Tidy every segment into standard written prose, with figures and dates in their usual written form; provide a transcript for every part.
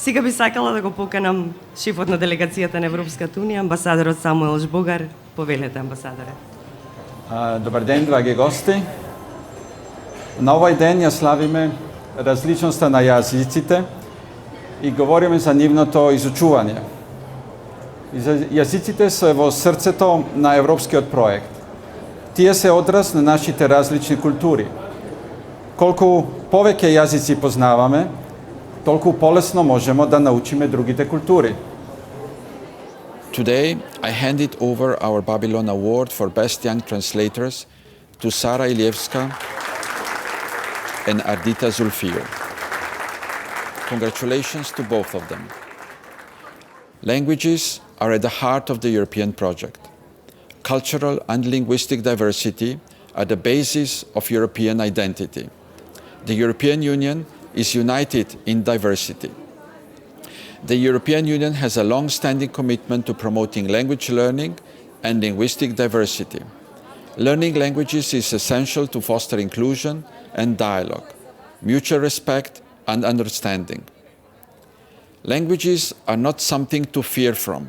Сега би сакала да го поканам шефот на делегацијата на Европската унија, амбасадорот Самуел Жбогар. Повелете, амбасадоре. Dobar den, dragi gosti. Na ovaj den ja slavime različnosti na jazicите и говориме за нивното изучување. Јазиците се во срцето на европскиот проект. Тие се одраз на нашите различни култури. Колку повеќе јазици познаваме, толку полесно можемо да научиме другите култури. Today, I handed over our Babylon Award for Best Young Translators to Sara Ilievska and Ardita Zulfir. Congratulations to both of them. Languages are at the heart of the European project. Cultural and linguistic diversity are the basis of European identity. The European Union is united in diversity. The European Union has a long-standing commitment to promoting language learning and linguistic diversity. Learning languages is essential to foster inclusion and dialogue, mutual respect and understanding. Languages are not something to fear from,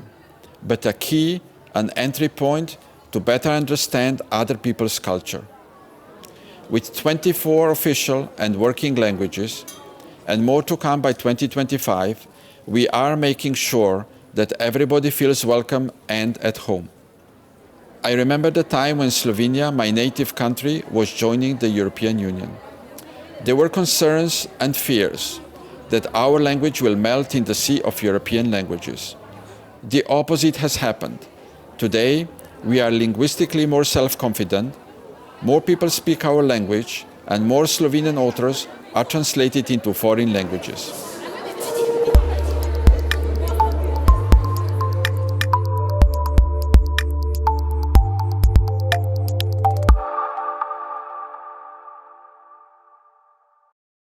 but a key and entry point to better understand other people's culture. With 24 official and working languages, and more to come by 2025, we are making sure that everybody feels welcome and at home. I remember the time when Slovenia, my native country, was joining the European Union. There were concerns and fears that our language will melt in the sea of European languages. The opposite has happened. Today, we are linguistically more self-confident, more people speak our language, and more Slovenian authors are translated into foreign languages.